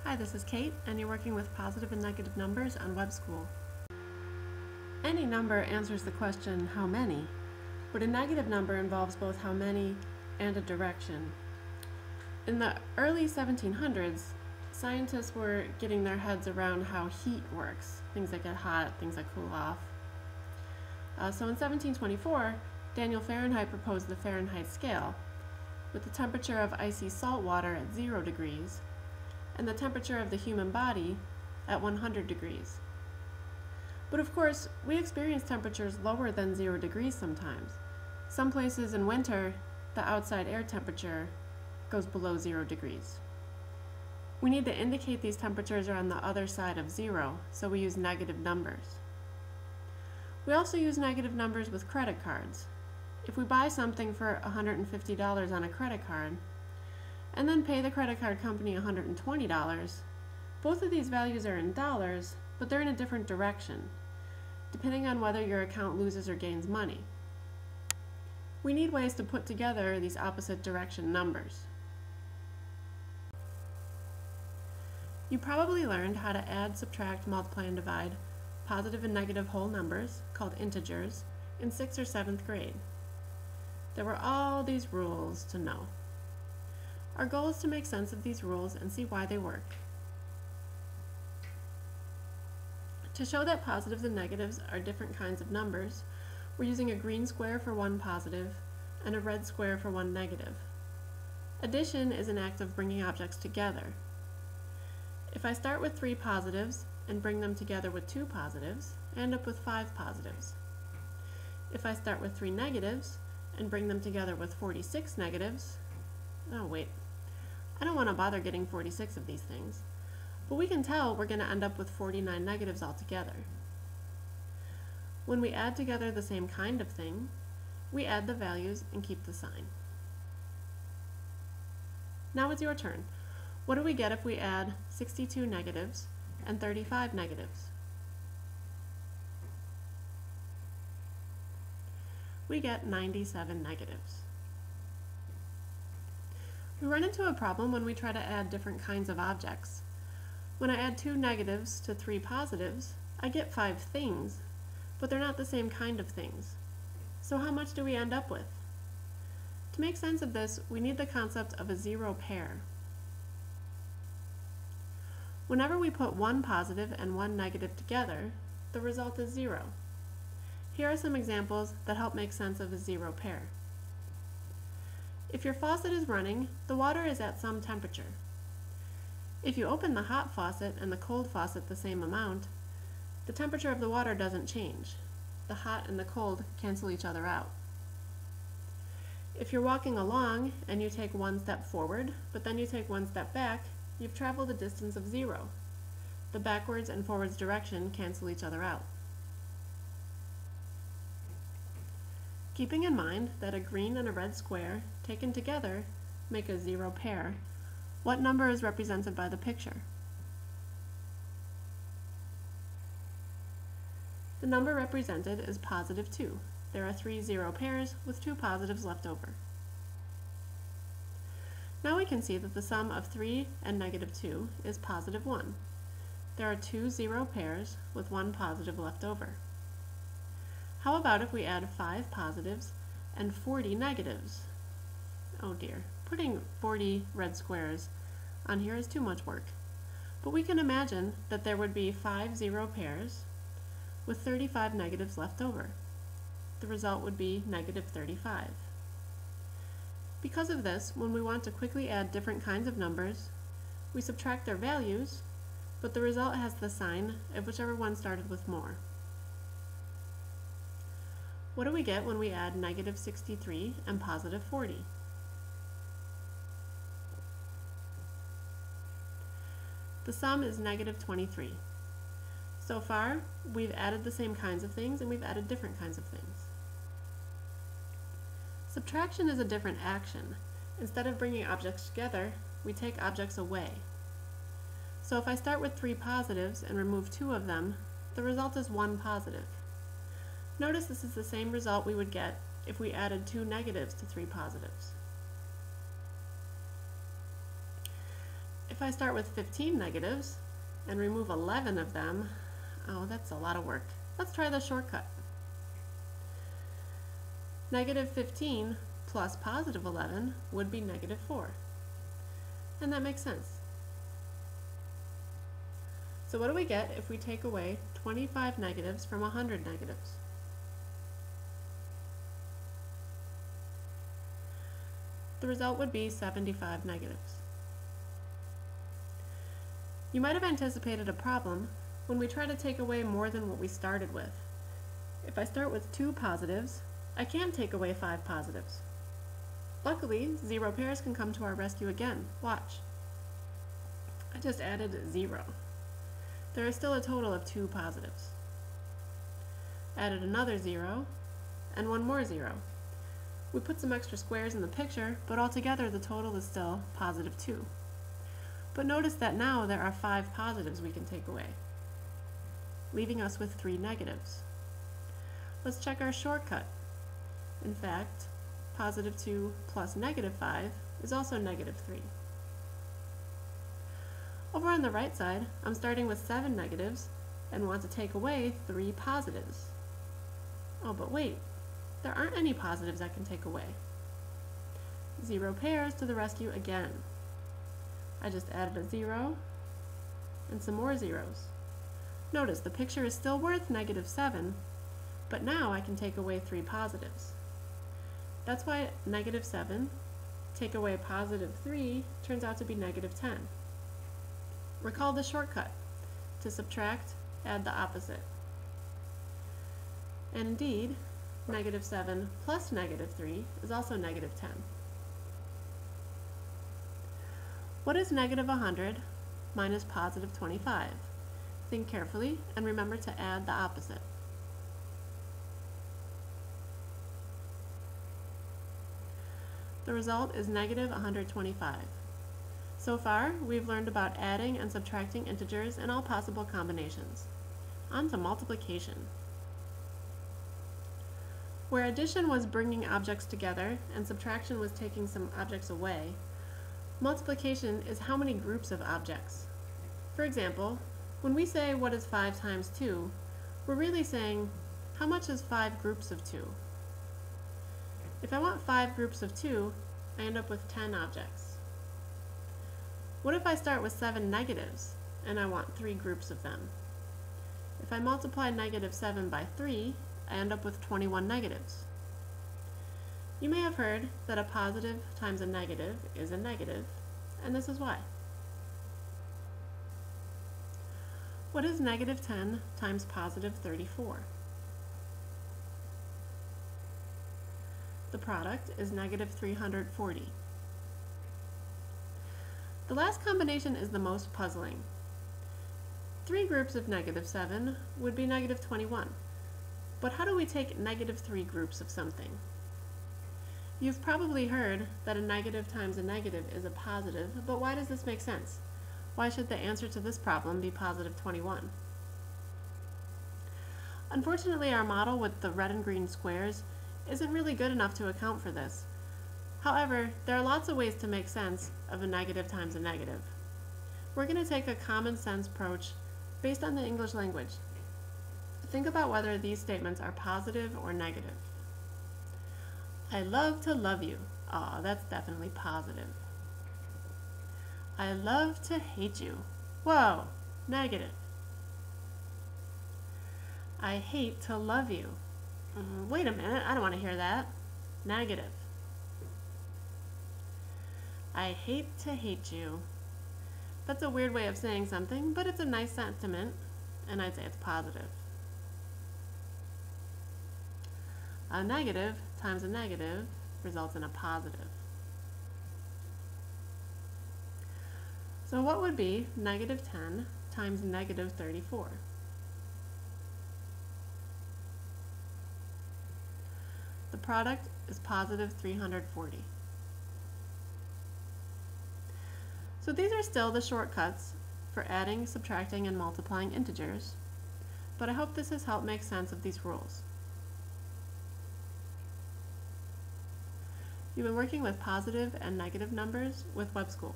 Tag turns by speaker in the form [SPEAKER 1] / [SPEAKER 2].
[SPEAKER 1] Hi, this is Kate, and you're working with positive and negative numbers on Web School. Any number answers the question, how many? But a negative number involves both how many and a direction. In the early 1700s, scientists were getting their heads around how heat works, things that get hot, things that cool off. So in 1724, Daniel Fahrenheit proposed the Fahrenheit scale, with the temperature of icy salt water at 0 degrees, and the temperature of the human body at 100 degrees. But of course, we experience temperatures lower than 0 degrees sometimes. Some places in winter, the outside air temperature goes below 0 degrees. We need to indicate these temperatures are on the other side of 0, so we use negative numbers. We also use negative numbers with credit cards. If we buy something for $150 on a credit card, and then pay the credit card company $120, both of these values are in dollars, but they're in a different direction, depending on whether your account loses or gains money. We need ways to put together these opposite direction numbers. You probably learned how to add, subtract, multiply, and divide positive and negative whole numbers, called integers, in 6th or 7th grade. There were all these rules to know. Our goal is to make sense of these rules and see why they work. To show that positives and negatives are different kinds of numbers, we're using a green square for one positive and a red square for one negative. Addition is an act of bringing objects together. If I start with 3 positives and bring them together with 2 positives, I end up with 5 positives. If I start with 3 negatives and bring them together with 46 negatives, oh wait, I don't want to bother getting 46 of these things, but we can tell we're going to end up with 49 negatives altogether. When we add together the same kind of thing, we add the values and keep the sign. Now it's your turn. What do we get if we add 62 negatives and 35 negatives? We get 97 negatives. We run into a problem when we try to add different kinds of objects. When I add 2 negatives to 3 positives, I get 5 things, but they're not the same kind of things. So how much do we end up with? To make sense of this, we need the concept of a zero pair. Whenever we put one positive and one negative together, the result is 0. Here are some examples that help make sense of a zero pair. If your faucet is running, the water is at some temperature. If you open the hot faucet and the cold faucet the same amount, the temperature of the water doesn't change. The hot and the cold cancel each other out. If you're walking along and you take one step forward, but then you take one step back, you've traveled a distance of 0. The backwards and forwards direction cancel each other out. Keeping in mind that a green and a red square taken together make a zero pair, what number is represented by the picture? The number represented is positive 2. There are 3 zero pairs with 2 positives left over. Now we can see that the sum of 3 and negative 2 is positive 1. There are 2 zero pairs with 1 positive left over. How about if we add 5 positives and 40 negatives? Oh dear, putting 40 red squares on here is too much work. But we can imagine that there would be 5 zero pairs with 35 negatives left over. The result would be negative 35. Because of this, when we want to quickly add different kinds of numbers, we subtract their values, but the result has the sign of whichever one started with more. What do we get when we add negative 63 and positive 40? The sum is negative 23. So far, we've added the same kinds of things and we've added different kinds of things. Subtraction is a different action. Instead of bringing objects together, we take objects away. So if I start with 3 positives and remove 2 of them, the result is 1 positive. Notice this is the same result we would get if we added 2 negatives to 3 positives. If I start with 15 negatives and remove 11 of them, oh, that's a lot of work. Let's try the shortcut. Negative 15 plus positive 11 would be negative 4. And that makes sense. So what do we get if we take away 25 negatives from 100 negatives? The result would be 75 negatives. You might have anticipated a problem when we try to take away more than what we started with. If I start with 2 positives, I can take away 5 positives. Luckily, 0 pairs can come to our rescue again. Watch. I just added 0. There is still a total of 2 positives. Added another 0, and one more 0. We put some extra squares in the picture, but altogether the total is still positive 2. But notice that now there are 5 positives we can take away, leaving us with 3 negatives. Let's check our shortcut. In fact, positive 2 plus negative 5 is also negative 3. Over on the right side, I'm starting with 7 negatives and want to take away 3 positives. Oh, but wait, there aren't any positives I can take away. 0 pairs to the rescue again. I just added a 0 and some more zeros. Notice the picture is still worth negative 7, but now I can take away 3 positives. That's why negative 7 take away positive 3 turns out to be negative 10. Recall the shortcut. To subtract, add the opposite. And indeed, negative 7 plus negative 3 is also negative 10. What is negative 100 minus positive 25? Think carefully and remember to add the opposite. The result is negative 125. So far, we've learned about adding and subtracting integers in all possible combinations. On to multiplication. Where addition was bringing objects together and subtraction was taking some objects away, multiplication is how many groups of objects. For example, when we say what is 5 times 2, we're really saying how much is 5 groups of 2. If I want 5 groups of 2, I end up with 10 objects. What if I start with 7 negatives and I want 3 groups of them? If I multiply negative 7 by 3, I end up with 21 negatives. You may have heard that a positive times a negative is a negative, and this is why. What is negative 10 times positive 34? The product is negative 340. The last combination is the most puzzling. 3 groups of negative 7 would be negative 21. But how do we take negative 3 groups of something? You've probably heard that a negative times a negative is a positive, but why does this make sense? Why should the answer to this problem be positive 21? Unfortunately, our model with the red and green squares isn't really good enough to account for this. However, there are lots of ways to make sense of a negative times a negative. We're going to take a common sense approach based on the English language. Think about whether these statements are positive or negative. I love to love you. Aw, that's definitely positive. I love to hate you. Whoa, negative. I hate to love you. Wait a minute, I don't want to hear that. Negative. I hate to hate you. That's a weird way of saying something, but it's a nice sentiment, and I'd say it's positive. A negative times a negative results in a positive. So what would be negative 10 times negative 34? The product is positive 340. So these are still the shortcuts for adding, subtracting, and multiplying integers, but I hope this has helped make sense of these rules. You've been working with positive and negative numbers with Web School.